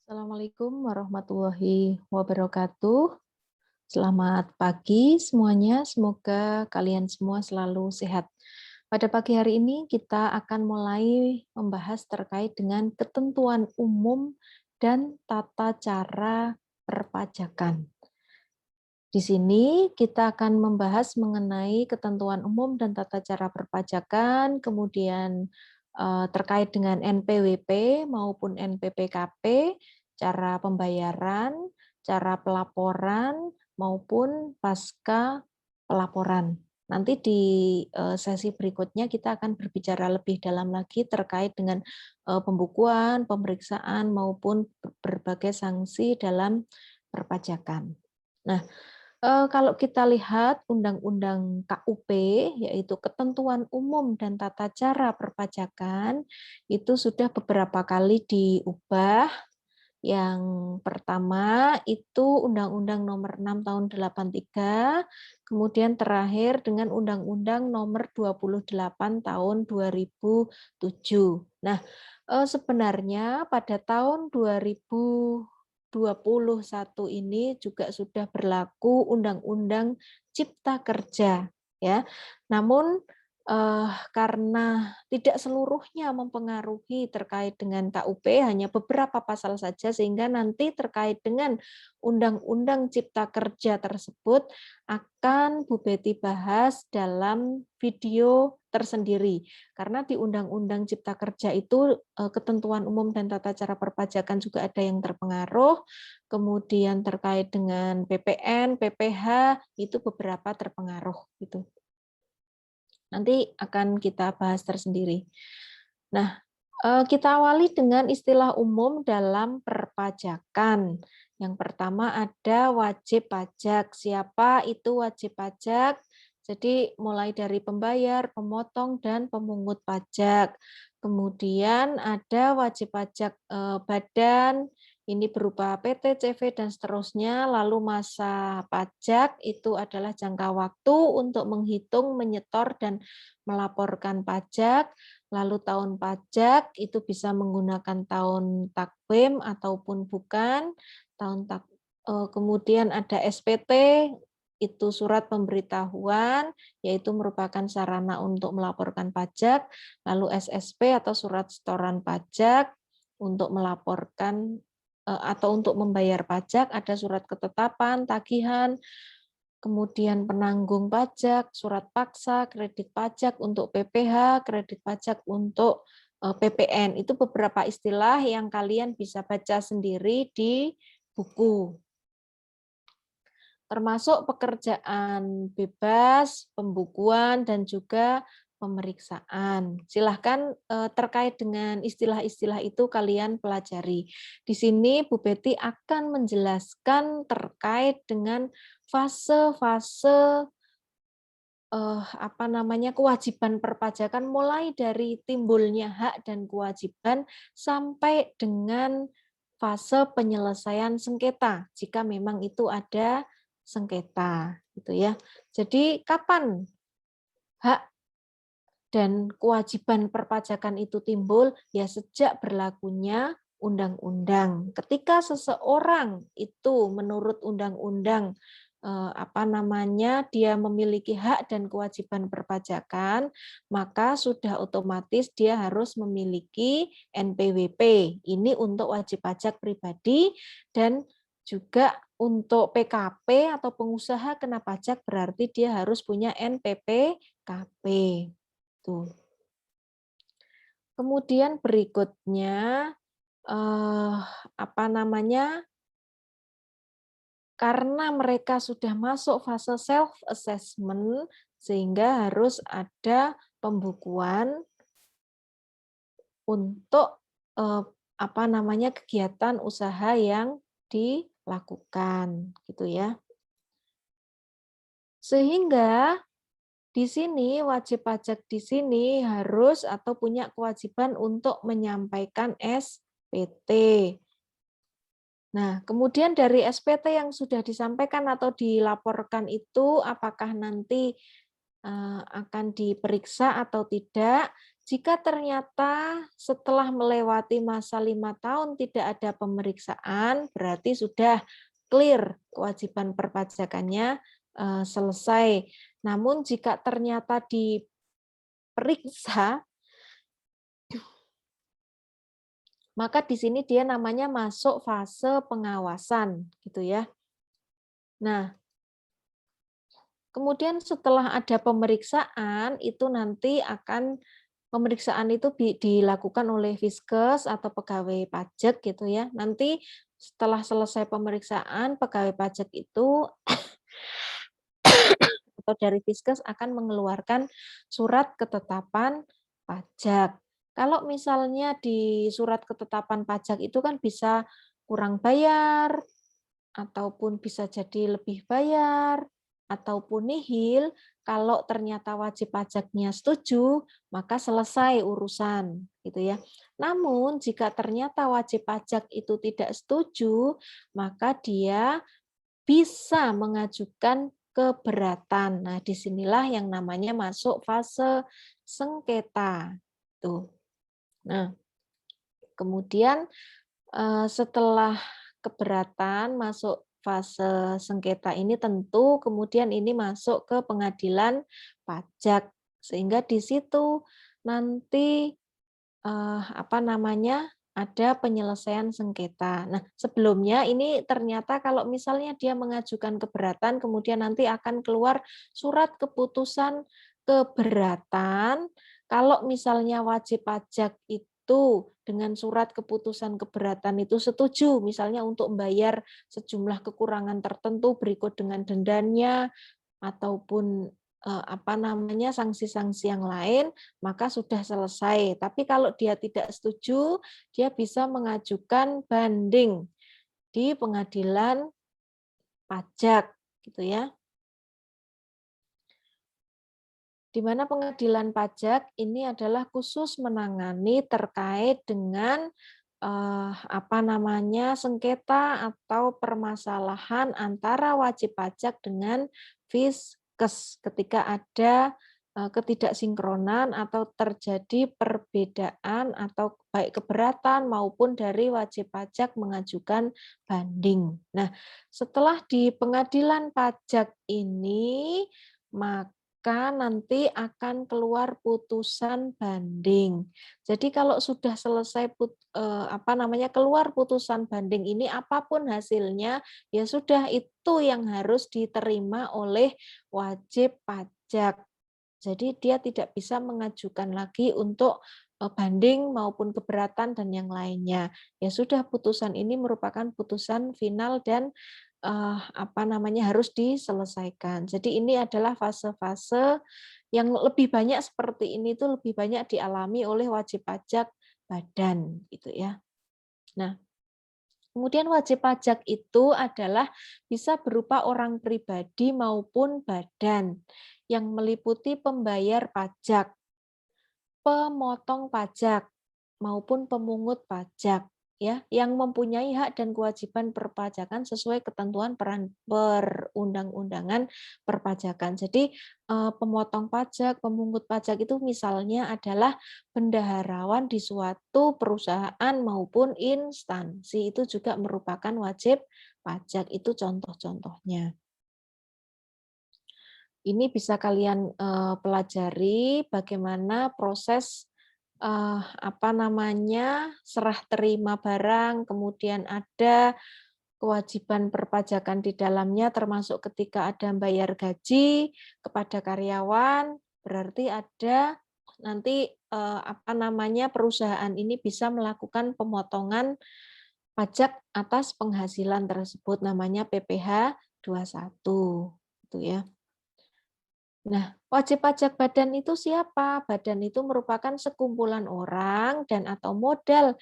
Assalamualaikum warahmatullahi wabarakatuh. Selamat pagi semuanya, semoga kalian semua selalu sehat. Pada pagi hari ini kita akan mulai membahas terkait dengan ketentuan umum dan tata cara perpajakan. Di sini kita akan membahas mengenai ketentuan umum dan tata cara perpajakan, kemudian terkait dengan NPWP maupun NPPKP, cara pembayaran, cara pelaporan, maupun pasca pelaporan. Nanti di sesi berikutnya kita akan berbicara lebih dalam lagi terkait dengan pembukuan, pemeriksaan, maupun berbagai sanksi dalam perpajakan. Nah, kalau kita lihat Undang-Undang KUP, yaitu Ketentuan Umum dan Tata Cara Perpajakan, itu sudah beberapa kali diubah. Yang pertama itu Undang-Undang Nomor 6 Tahun 83, kemudian terakhir dengan Undang-Undang Nomor 28 Tahun 2007. Nah, sebenarnya pada tahun 2021 ini juga sudah berlaku Undang-Undang Cipta Kerja, ya. Namun karena tidak seluruhnya mempengaruhi terkait dengan KUP, hanya beberapa pasal saja, sehingga nanti terkait dengan Undang-Undang Cipta Kerja tersebut akan Bu Betty bahas dalam video tersendiri. Karena di Undang-Undang Cipta Kerja itu ketentuan umum dan tata cara perpajakan juga ada yang terpengaruh, kemudian terkait dengan PPN, PPH itu beberapa terpengaruh gitu. Nanti akan kita bahas tersendiri. Nah, kita awali dengan istilah umum dalam perpajakan. Yang pertama ada wajib pajak. Siapa itu wajib pajak? Jadi mulai dari pembayar, pemotong, dan pemungut pajak. Kemudian ada wajib pajak badan, ini berupa PT, CV, dan seterusnya. Lalu masa pajak itu adalah jangka waktu untuk menghitung, menyetor, dan melaporkan pajak. Lalu tahun pajak itu bisa menggunakan tahun takwim ataupun bukan. Kemudian ada SPT, itu surat pemberitahuan, yaitu merupakan sarana untuk melaporkan pajak. Lalu SSP atau surat setoran pajak untuk melaporkan atau untuk membayar pajak, ada surat ketetapan, tagihan, kemudian penanggung pajak, surat paksa, kredit pajak untuk PPH, kredit pajak untuk PPN. Itu beberapa istilah yang kalian bisa baca sendiri di buku. Termasuk pekerjaan bebas, pembukuan, dan juga pemeriksaan. Silahkan terkait dengan istilah-istilah itu kalian pelajari. Di sini Bu Betty akan menjelaskan terkait dengan fase-fase kewajiban perpajakan mulai dari timbulnya hak dan kewajiban sampai dengan fase penyelesaian sengketa jika memang itu ada sengketa gitu ya. Jadi kapan hak dan kewajiban perpajakan itu timbul? Ya sejak berlakunya undang-undang. Ketika seseorang itu menurut undang-undang dia memiliki hak dan kewajiban perpajakan, maka sudah otomatis dia harus memiliki NPWP. Ini untuk wajib pajak pribadi, dan juga untuk PKP atau pengusaha kena pajak berarti dia harus punya NPPKP. Tuh. Kemudian berikutnya karena mereka sudah masuk fase self assessment sehingga harus ada pembukuan untuk kegiatan usaha yang dilakukan gitu ya. Sehingga di sini wajib pajak di sini harus atau punya kewajiban untuk menyampaikan SPT. Nah, kemudian dari SPT yang sudah disampaikan atau dilaporkan itu apakah nanti akan diperiksa atau tidak? Jika ternyata setelah melewati masa 5 tahun tidak ada pemeriksaan, berarti sudah clear kewajiban perpajakannya selesai. Namun jika ternyata diperiksa, maka di sini dia namanya masuk fase pengawasan, gitu ya. Nah, kemudian setelah ada pemeriksaan, itu nanti akan pemeriksaan itu dilakukan oleh Fiskes atau pegawai pajak gitu ya. Nanti setelah selesai pemeriksaan, pegawai pajak itu atau dari Fiskes akan mengeluarkan surat ketetapan pajak. Kalau misalnya di surat ketetapan pajak itu kan bisa kurang bayar, ataupun bisa jadi lebih bayar, ataupun nihil. Kalau ternyata wajib pajaknya setuju, maka selesai urusan, gitu ya. Namun jika ternyata wajib pajak itu tidak setuju, maka dia bisa mengajukan keberatan. Nah, disinilah yang namanya masuk fase sengketa. Tuh. Nah, kemudian setelah keberatan masuk fase sengketa ini tentu kemudian ini masuk ke pengadilan pajak sehingga di situ nanti apa namanya ada penyelesaian sengketa. Nah, sebelumnya ini ternyata kalau misalnya dia mengajukan keberatan kemudian nanti akan keluar surat keputusan keberatan kalau misalnya wajib pajak itu dengan surat keputusan keberatan itu setuju, misalnya untuk membayar sejumlah kekurangan tertentu berikut dengan dendanya ataupun apa namanya sanksi-sanksi yang lain, maka sudah selesai. Tapi kalau dia tidak setuju, dia bisa mengajukan banding di pengadilan pajak, gitu ya. Di mana pengadilan pajak ini adalah khusus menangani terkait dengan apa namanya sengketa atau permasalahan antara wajib pajak dengan Fiskes ketika ada ketidaksinkronan atau terjadi perbedaan atau baik keberatan maupun dari wajib pajak mengajukan banding. Nah, setelah di pengadilan pajak ini, maka nanti akan keluar putusan banding. Jadi kalau sudah selesai apa namanya keluar putusan banding ini apapun hasilnya ya sudah itu yang harus diterima oleh wajib pajak. Jadi dia tidak bisa mengajukan lagi untuk banding maupun keberatan dan yang lainnya. Ya sudah putusan ini merupakan putusan final dan apa namanya harus diselesaikan. Jadi ini adalah fase-fase yang lebih banyak seperti ini itu lebih banyak dialami oleh wajib pajak badan gitu ya. Nah, kemudian wajib pajak itu adalah bisa berupa orang pribadi maupun badan yang meliputi pembayar pajak, pemotong pajak, maupun pemungut pajak ya yang mempunyai hak dan kewajiban perpajakan sesuai ketentuan perundang-undangan perpajakan. Jadi pemotong pajak, pemungut pajak itu misalnya adalah bendaharawan di suatu perusahaan maupun instansi itu juga merupakan wajib pajak. Itu contoh-contohnya. Ini bisa kalian pelajari bagaimana proses apa namanya serah terima barang, kemudian ada kewajiban perpajakan di dalamnya termasuk ketika ada bayar gaji kepada karyawan, berarti ada nanti apa namanya perusahaan ini bisa melakukan pemotongan pajak atas penghasilan tersebut namanya PPh 21 gitu ya. Nah, wajib pajak badan itu siapa? Badan itu merupakan sekumpulan orang dan atau modal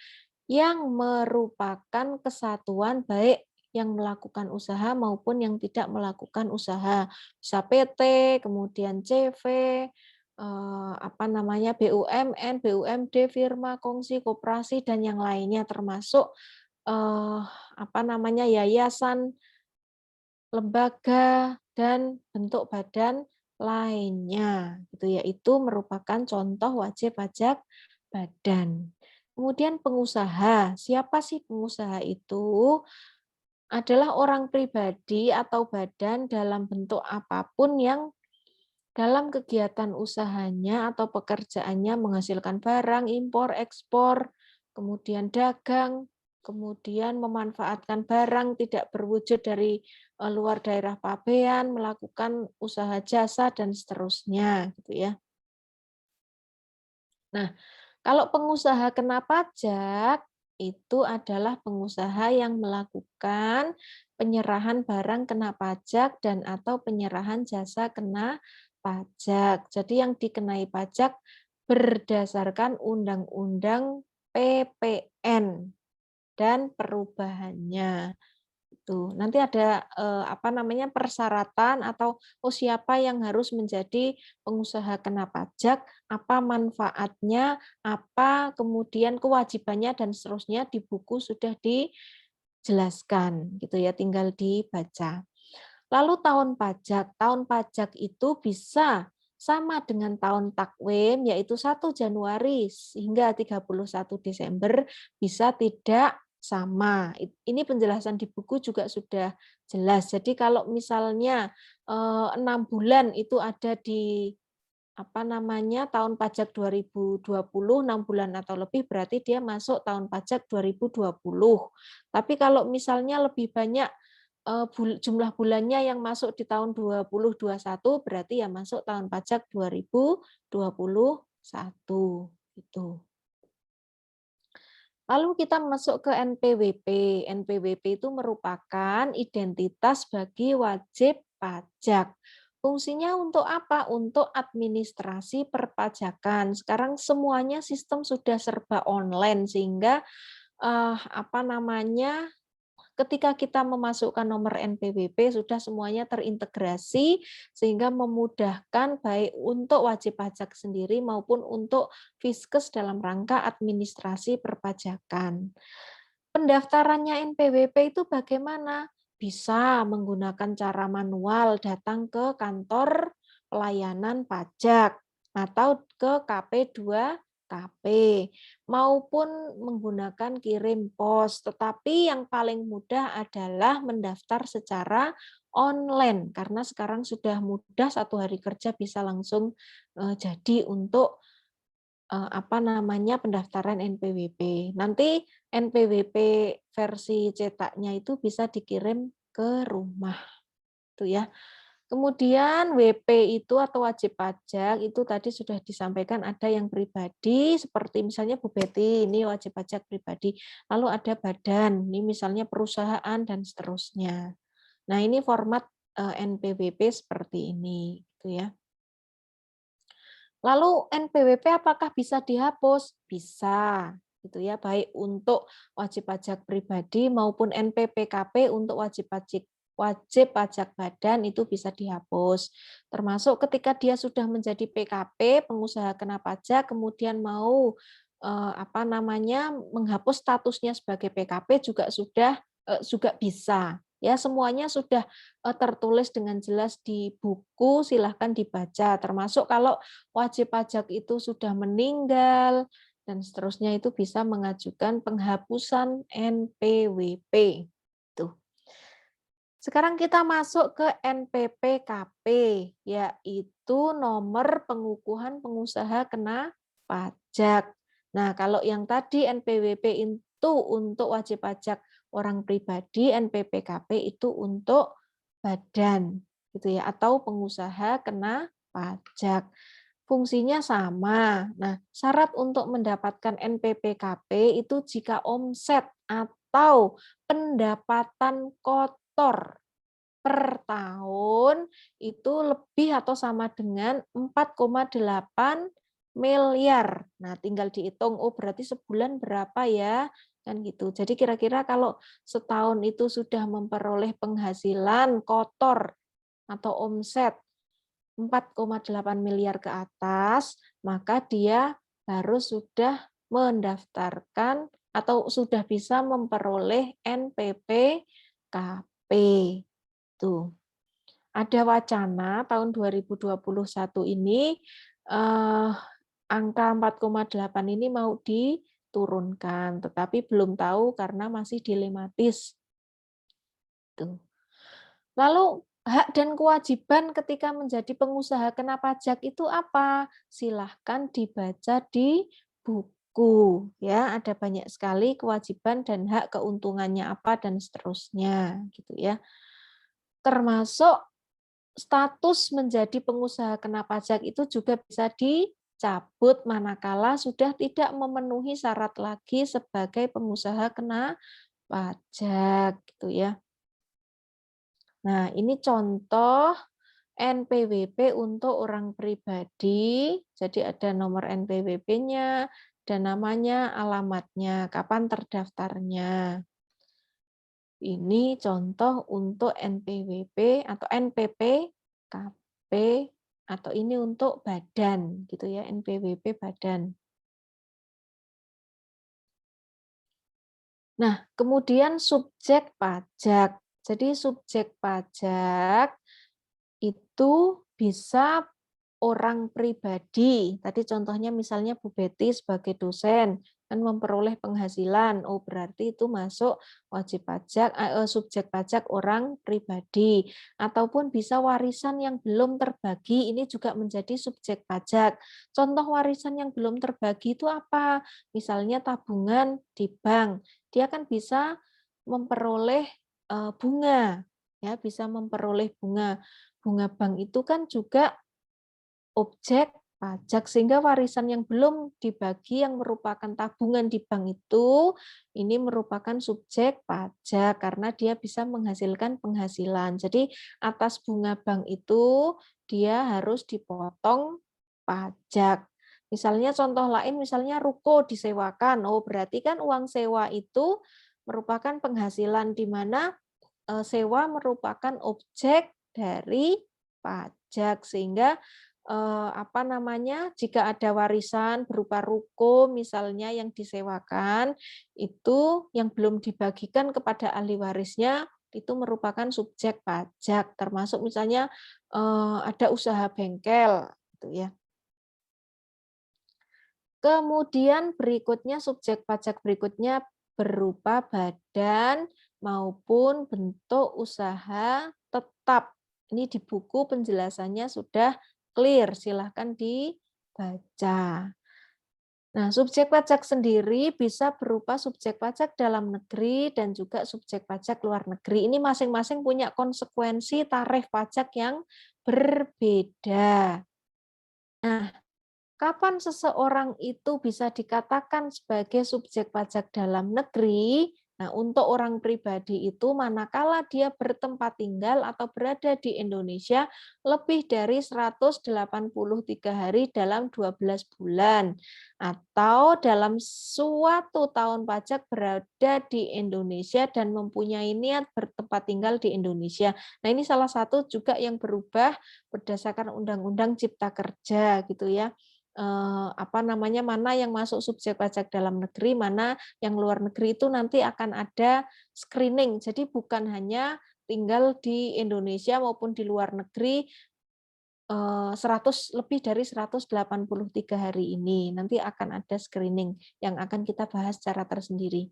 yang merupakan kesatuan baik yang melakukan usaha maupun yang tidak melakukan usaha. Bisa PT, kemudian CV, apa namanya BUMN, BUMD, firma, kongsi, koperasi dan yang lainnya termasuk apa namanya yayasan, lembaga dan bentuk badan lainnya, gitu ya. Itu merupakan contoh wajib pajak badan. Kemudian pengusaha. Siapa sih pengusaha itu? Adalah orang pribadi atau badan dalam bentuk apapun yang dalam kegiatan usahanya atau pekerjaannya menghasilkan barang, impor, ekspor, kemudian dagang, kemudian memanfaatkan barang tidak berwujud dari luar daerah pabean, melakukan usaha jasa dan seterusnya, gitu ya. Nah, kalau pengusaha kena pajak itu adalah pengusaha yang melakukan penyerahan barang kena pajak dan atau penyerahan jasa kena pajak. Jadi yang dikenai pajak berdasarkan Undang-Undang PPN dan perubahannya. Tuh, nanti ada apa namanya persyaratan atau siapa yang harus menjadi pengusaha kena pajak, apa manfaatnya, apa kemudian kewajibannya dan seterusnya di buku sudah dijelaskan gitu ya, tinggal dibaca. Lalu tahun pajak itu bisa sama dengan tahun takwim yaitu 1 Januari hingga 31 Desember bisa tidak sama. Ini penjelasan di buku juga sudah jelas. Jadi kalau misalnya 6 bulan itu ada di apa namanya tahun pajak 2020 6 bulan atau lebih berarti dia masuk tahun pajak 2020. Tapi kalau misalnya lebih banyak jumlah bulannya yang masuk di tahun 2021 berarti ya masuk tahun pajak 2021 gitu. Lalu kita masuk ke NPWP. NPWP itu merupakan identitas bagi wajib pajak. Fungsinya untuk apa? Untuk administrasi perpajakan. Sekarang semuanya sistem sudah serba online sehingga apa namanya ketika kita memasukkan nomor NPWP sudah semuanya terintegrasi sehingga memudahkan baik untuk wajib pajak sendiri maupun untuk Fiskes dalam rangka administrasi perpajakan. Pendaftarannya NPWP itu bagaimana? Bisa menggunakan cara manual datang ke kantor pelayanan pajak atau ke KP2KP maupun menggunakan kirim pos. Tetapi yang paling mudah adalah mendaftar secara online karena sekarang sudah mudah 1 hari kerja bisa langsung jadi untuk apa namanya pendaftaran NPWP. Nanti NPWP versi cetaknya itu bisa dikirim ke rumah, tuh ya. Kemudian WP itu atau wajib pajak itu tadi sudah disampaikan ada yang pribadi seperti misalnya Bu Betty ini wajib pajak pribadi. Lalu ada badan, ini misalnya perusahaan dan seterusnya. Nah, ini format NPWP seperti ini gitu ya. Lalu NPWP apakah bisa dihapus? Bisa, gitu ya, baik untuk wajib pajak pribadi maupun NPPKP untuk wajib pajak badan itu bisa dihapus. Termasuk ketika dia sudah menjadi PKP, pengusaha kena pajak, kemudian mau apa namanya menghapus statusnya sebagai PKP juga bisa. Ya, semuanya sudah tertulis dengan jelas di buku, silahkan dibaca. Termasuk kalau wajib pajak itu sudah meninggal, dan seterusnya itu bisa mengajukan penghapusan NPWP. Tuh. Sekarang kita masuk ke NPPKP, yaitu nomor pengukuhan pengusaha kena pajak. Nah, kalau yang tadi NPWP itu untuk wajib pajak orang pribadi, NPPKP itu untuk badan, gitu ya, atau pengusaha kena pajak. Fungsinya sama. Nah, syarat untuk mendapatkan NPPKP itu jika omset atau pendapatan kotor per tahun itu lebih atau sama dengan 4,8 miliar. Nah, tinggal dihitung, oh berarti sebulan berapa ya? Kan gitu. Jadi kira-kira kalau setahun itu sudah memperoleh penghasilan kotor atau omset 4,8 miliar ke atas, maka dia harus sudah mendaftarkan atau sudah bisa memperoleh NPPKP. Tuh. ada wacana tahun 2021 ini angka 4,8 ini mau diturunkan, tetapi belum tahu karena masih dilematis. Tuh. Lalu hak dan kewajiban ketika menjadi pengusaha kena pajak itu apa? Silahkan dibaca di buku. Ya, ada banyak sekali kewajiban dan hak, keuntungannya apa dan seterusnya, gitu ya. Termasuk status menjadi pengusaha kena pajak itu juga bisa dicabut manakala sudah tidak memenuhi syarat lagi sebagai pengusaha kena pajak, gitu ya. Nah, ini contoh NPWP untuk orang pribadi. Jadi ada nomor NPWP-nya, dan namanya, alamatnya, kapan terdaftarnya. Ini contoh untuk NPWP atau NPPKP, atau ini untuk badan, gitu ya, NPWP badan. Nah, kemudian subjek pajak. Jadi subjek pajak itu bisa orang pribadi. Tadi contohnya misalnya Bu Betty sebagai dosen kan memperoleh penghasilan. Oh, berarti itu masuk wajib pajak, subjek pajak orang pribadi. Ataupun bisa warisan yang belum terbagi, ini juga menjadi subjek pajak. Contoh warisan yang belum terbagi itu apa? Misalnya tabungan di bank. Dia kan bisa memperoleh bunga, ya, bisa memperoleh bunga. Bunga bank itu kan juga objek pajak, sehingga warisan yang belum dibagi yang merupakan tabungan di bank itu, ini merupakan subjek pajak karena dia bisa menghasilkan penghasilan. Jadi atas bunga bank itu dia harus dipotong pajak. Misalnya contoh lain, misalnya ruko disewakan, oh berarti kan uang sewa itu merupakan penghasilan di mana sewa merupakan objek dari pajak, sehingga apa namanya, jika ada warisan berupa ruko misalnya yang disewakan, itu yang belum dibagikan kepada ahli warisnya, itu merupakan subjek pajak, termasuk misalnya ada usaha bengkel, gitu ya. Kemudian berikutnya, subjek pajak berikutnya berupa badan maupun bentuk usaha tetap. Ini di buku penjelasannya sudah clear, silahkan dibaca. Nah, subjek pajak sendiri bisa berupa subjek pajak dalam negeri dan juga subjek pajak luar negeri. Ini masing-masing punya konsekuensi tarif pajak yang berbeda. Nah, kapan seseorang itu bisa dikatakan sebagai subjek pajak dalam negeri? Nah, untuk orang pribadi itu manakala dia bertempat tinggal atau berada di Indonesia lebih dari 183 hari dalam 12 bulan, atau dalam suatu tahun pajak berada di Indonesia dan mempunyai niat bertempat tinggal di Indonesia. Nah, ini salah satu juga yang berubah berdasarkan Undang-Undang Cipta Kerja, gitu ya. Apa namanya, mana yang masuk subjek pajak dalam negeri, mana yang luar negeri, itu nanti akan ada screening. Jadi bukan hanya tinggal di Indonesia maupun di luar negeri 100 lebih dari 183 hari ini. Nanti akan ada screening yang akan kita bahas secara tersendiri.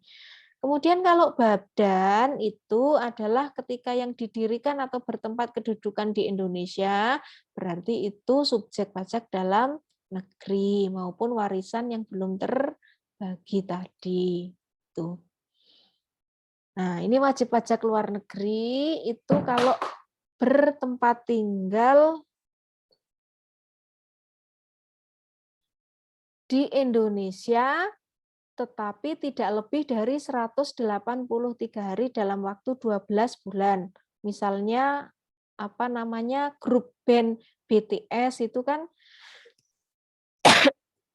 Kemudian kalau badan itu adalah ketika yang didirikan atau bertempat kedudukan di Indonesia, berarti itu subjek pajak dalam negeri maupun warisan yang belum terbagi tadi. Tuh. Nah, ini wajib pajak luar negeri itu kalau bertempat tinggal di Indonesia tetapi tidak lebih dari 183 hari dalam waktu 12 bulan. Misalnya apa namanya, grup band BTS itu kan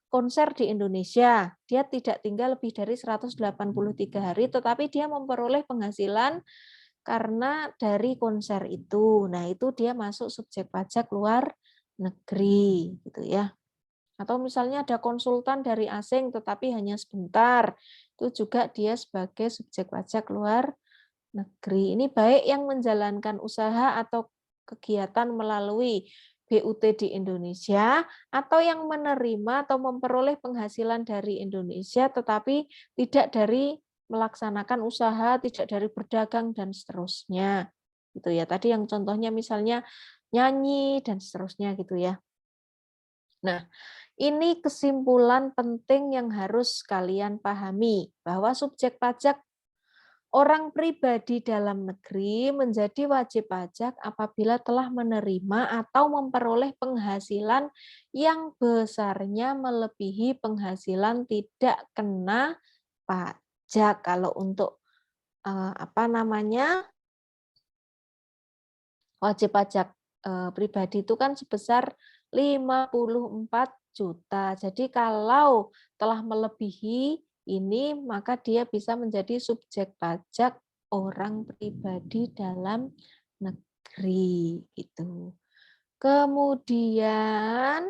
konser di Indonesia, dia tidak tinggal lebih dari 183 hari, tetapi dia memperoleh penghasilan karena dari konser itu. Nah, itu dia masuk subjek pajak luar negeri, gitu ya. Atau misalnya ada konsultan dari asing tetapi hanya sebentar, itu juga dia sebagai subjek pajak luar negeri. Ini baik yang menjalankan usaha atau kegiatan melalui BUT di Indonesia atau yang menerima atau memperoleh penghasilan dari Indonesia tetapi tidak dari melaksanakan usaha, tidak dari berdagang dan seterusnya. Gitu ya. Tadi yang contohnya misalnya nyanyi dan seterusnya gitu ya. Nah, ini kesimpulan penting yang harus kalian pahami bahwa subjek pajak orang pribadi dalam negeri menjadi wajib pajak apabila telah menerima atau memperoleh penghasilan yang besarnya melebihi penghasilan tidak kena pajak. Kalau untuk wajib pajak pribadi itu kan sebesar 54 juta. Jadi kalau telah melebihi ini maka dia bisa menjadi subjek pajak orang pribadi dalam negeri gitu. Kemudian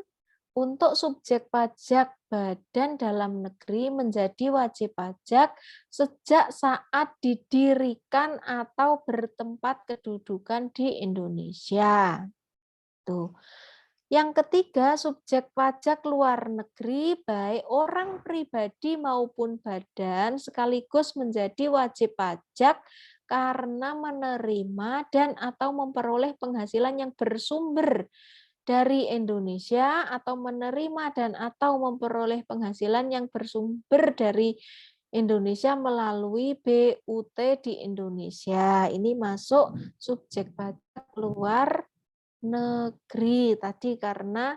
untuk subjek pajak badan dalam negeri menjadi wajib pajak sejak saat didirikan atau bertempat kedudukan di Indonesia. Tuh. Yang ketiga, subjek pajak luar negeri baik orang pribadi maupun badan sekaligus menjadi wajib pajak karena menerima dan atau memperoleh penghasilan yang bersumber dari Indonesia atau menerima dan atau memperoleh penghasilan yang bersumber dari Indonesia melalui BUT di Indonesia. Ini masuk subjek pajak luar negeri tadi karena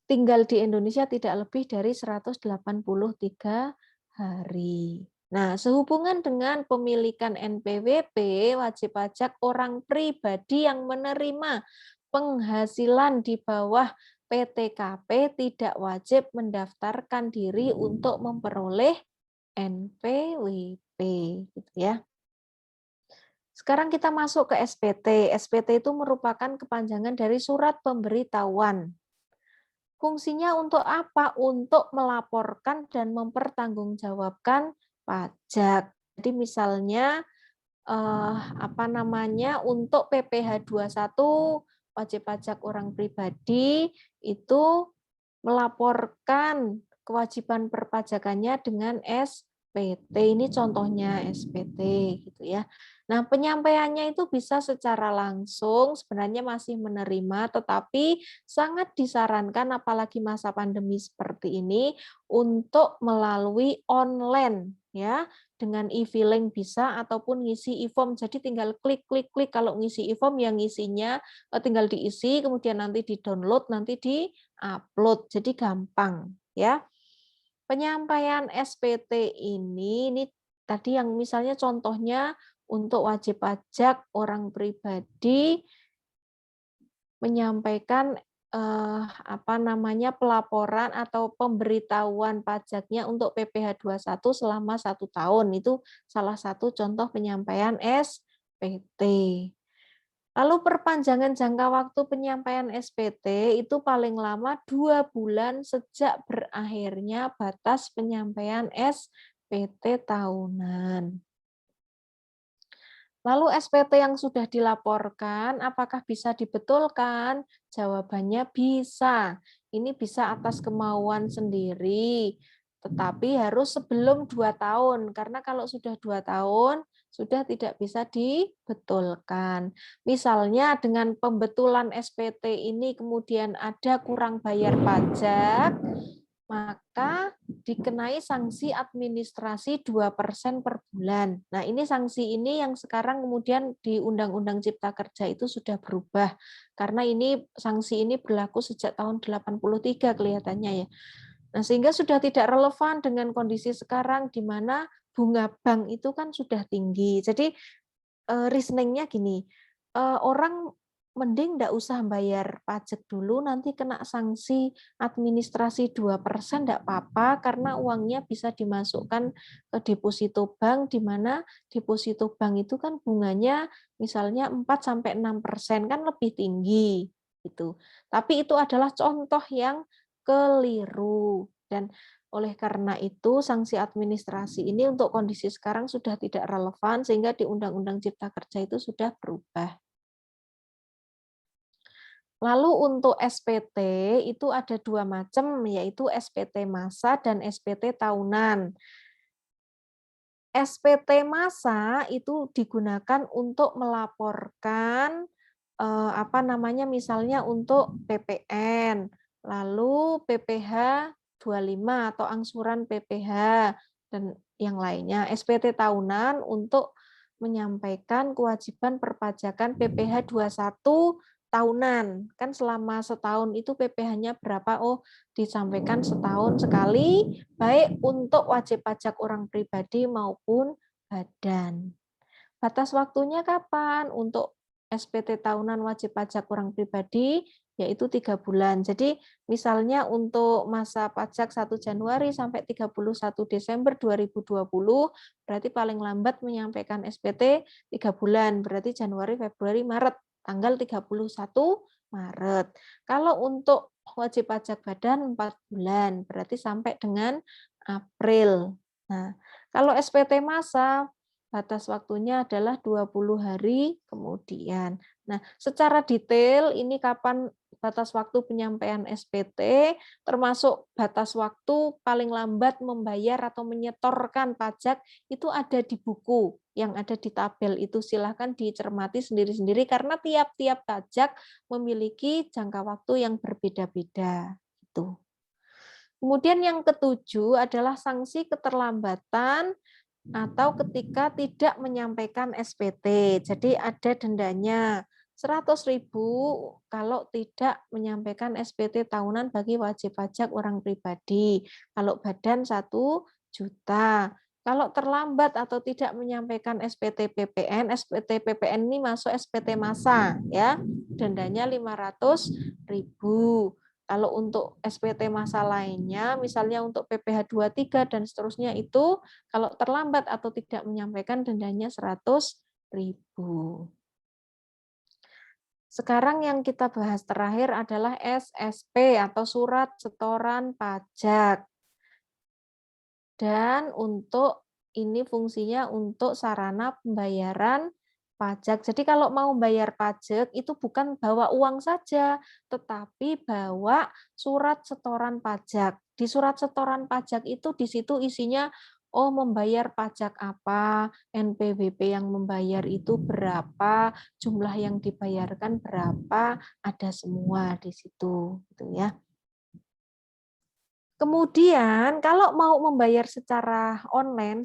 tinggal di Indonesia tidak lebih dari 183 hari. Nah, sehubungan dengan pemilikan NPWP, wajib pajak orang pribadi yang menerima penghasilan di bawah PTKP tidak wajib mendaftarkan diri untuk memperoleh NPWP, gitu ya. Sekarang kita masuk ke SPT. SPT itu merupakan kepanjangan dari surat pemberitahuan. Fungsinya untuk apa? Untuk melaporkan dan mempertanggungjawabkan pajak. Jadi misalnya untuk PPh 21 wajib pajak orang pribadi itu melaporkan kewajiban perpajakannya dengan SPT. Ini contohnya SPT gitu ya. Nah, penyampaiannya itu bisa secara langsung, sebenarnya masih menerima, tetapi sangat disarankan apalagi masa pandemi seperti ini untuk melalui online ya, dengan e-filing bisa ataupun ngisi e-form. Jadi tinggal klik kalau ngisi e-form yang ngisinya tinggal diisi kemudian nanti di-download, nanti di-upload. Jadi gampang ya. Penyampaian SPT ini tadi yang misalnya contohnya untuk wajib pajak orang pribadi menyampaikan pelaporan atau pemberitahuan pajaknya untuk PPh 21 selama 1 tahun. Itu salah satu contoh penyampaian SPT. Lalu perpanjangan jangka waktu penyampaian SPT itu paling lama 2 bulan sejak berakhirnya batas penyampaian SPT tahunan. Lalu SPT yang sudah dilaporkan, apakah bisa dibetulkan? Jawabannya bisa. Ini bisa atas kemauan sendiri, tetapi harus sebelum 2 tahun. Karena kalau sudah 2 tahun, sudah tidak bisa dibetulkan. Misalnya dengan pembetulan SPT ini kemudian ada kurang bayar pajak, maka dikenai sanksi administrasi 2% per bulan. Nah, ini sanksi ini yang sekarang kemudian di Undang-Undang Cipta Kerja itu sudah berubah. Karena ini sanksi ini berlaku sejak tahun 83 kelihatannya ya. Nah, sehingga sudah tidak relevan dengan kondisi sekarang di mana bunga bank itu kan sudah tinggi. Jadi reasoning-nya gini, orang mending nggak usah bayar pajak dulu, nanti kena sanksi administrasi 2% nggak apa-apa, karena uangnya bisa dimasukkan ke deposito bank, di mana deposito bank itu kan bunganya misalnya 4-6%, kan lebih tinggi. Gitu. Tapi itu adalah contoh yang keliru. Dan Oleh karena itu, sanksi administrasi ini untuk kondisi sekarang sudah tidak relevan, sehingga di Undang-Undang Cipta Kerja itu sudah berubah. Lalu untuk SPT itu ada dua macam, yaitu SPT massa dan SPT tahunan. SPT massa itu digunakan untuk melaporkan misalnya untuk PPN, lalu PPh 25 atau angsuran PPh dan yang lainnya. SPT tahunan untuk menyampaikan kewajiban perpajakan PPh 21 tahunan. Kan selama setahun itu PPh-nya berapa? Oh, disampaikan setahun sekali, baik untuk wajib pajak orang pribadi maupun badan. Batas waktunya kapan? Untuk SPT tahunan wajib pajak orang pribadi, yaitu 3 bulan. Jadi misalnya untuk masa pajak 1 Januari sampai 31 Desember 2020, berarti paling lambat menyampaikan SPT 3 bulan, berarti Januari, Februari, Maret, tanggal 31 Maret. Kalau untuk wajib pajak badan 4 bulan, berarti sampai dengan April. Nah, kalau SPT massa batas waktunya adalah 20 hari kemudian. Nah, secara detail ini kapan batas waktu penyampaian SPT, termasuk batas waktu paling lambat membayar atau menyetorkan pajak, itu ada di buku yang ada di tabel itu. Silahkan dicermati sendiri-sendiri karena tiap-tiap pajak memiliki jangka waktu yang berbeda-beda. Itu. Kemudian yang ketujuh adalah sanksi keterlambatan atau ketika tidak menyampaikan SPT. Jadi ada dendanya 100.000 kalau tidak menyampaikan SPT tahunan bagi wajib pajak orang pribadi. Kalau badan 1 juta. Kalau terlambat atau tidak menyampaikan SPT PPN, SPT PPN ini masuk SPT massa ya. Dendanya 500.000. Kalau untuk SPT massa lainnya, misalnya untuk PPh 23 dan seterusnya itu, kalau terlambat atau tidak menyampaikan dendanya 100.000. Sekarang yang kita bahas terakhir adalah SSP atau surat setoran pajak. Dan untuk ini fungsinya untuk sarana pembayaran pajak. Jadi kalau mau bayar pajak itu bukan bawa uang saja, tetapi bawa surat setoran pajak. Di surat setoran pajak itu di situ isinya oh membayar pajak apa, NPWP yang membayar itu berapa, jumlah yang dibayarkan berapa, ada semua di situ gitu ya. Kemudian kalau mau membayar secara online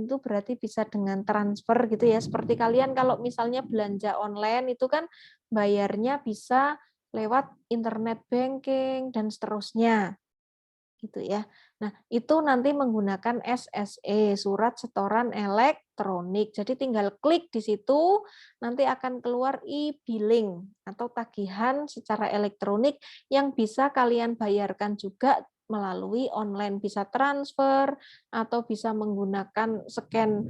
itu berarti bisa dengan transfer gitu ya. Seperti kalian kalau misalnya belanja online itu kan bayarnya bisa lewat internet banking dan seterusnya. Gitu ya. Nah, itu nanti menggunakan SSE, surat setoran elektronik. Jadi tinggal klik di situ, nanti akan keluar e-billing atau tagihan secara elektronik yang bisa kalian bayarkan juga melalui online, bisa transfer atau bisa menggunakan scan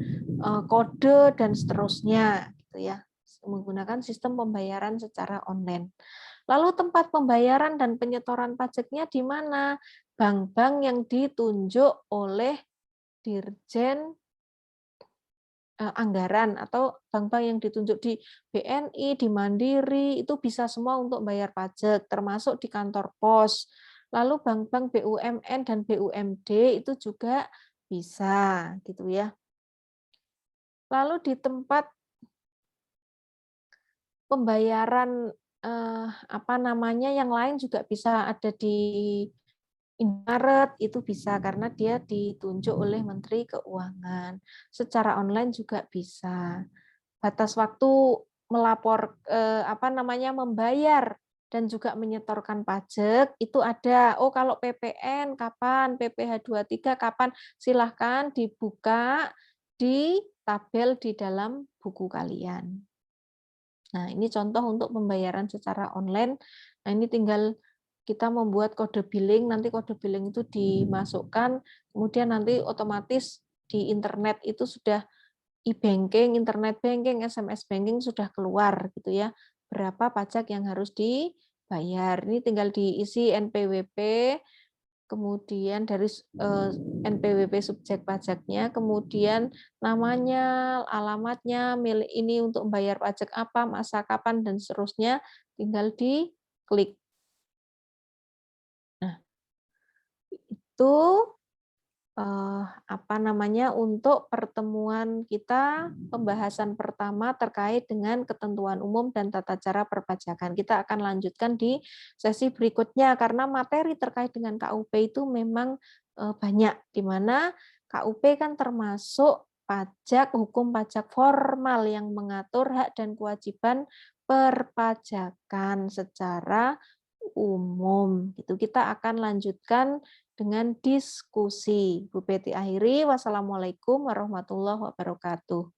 kode dan seterusnya gitu ya. Menggunakan sistem pembayaran secara online. Lalu tempat pembayaran dan penyetoran pajaknya di mana? Bank-bank yang ditunjuk oleh Dirjen Anggaran atau bank-bank yang ditunjuk di BNI, di Mandiri, itu bisa semua untuk bayar pajak, termasuk di kantor pos. Lalu bank-bank BUMN dan BUMD itu juga bisa, gitu ya. Lalu di tempat pembayaran yang lain juga bisa ada di Indomaret, itu bisa karena dia ditunjuk oleh Menteri Keuangan. Secara online juga bisa. Batas waktu membayar dan juga menyetorkan pajak itu ada. Oh, kalau PPN kapan, PPh 23 kapan? Silahkan dibuka di tabel di dalam buku kalian. Nah, ini contoh untuk pembayaran secara online. Nah, ini tinggal kita membuat kode billing, nanti kode billing itu dimasukkan, kemudian nanti otomatis di internet itu sudah e-banking, internet banking, SMS banking sudah keluar gitu ya. Berapa pajak yang harus dibayar. Ini tinggal diisi NPWP, kemudian dari NPWP subjek pajaknya, kemudian namanya, alamatnya, milik ini untuk membayar pajak apa, masa kapan, dan seterusnya, tinggal diklik. Nah, itu untuk pertemuan kita, pembahasan pertama terkait dengan ketentuan umum dan tata cara perpajakan. Kita akan lanjutkan di sesi berikutnya karena materi terkait dengan KUP itu memang banyak, di mana KUP kan termasuk pajak, hukum pajak formal yang mengatur hak dan kewajiban perpajakan secara umum. Gitu. Kita akan lanjutkan dengan diskusi. Bu Betty akhiri, wassalamualaikum warahmatullahi wabarakatuh.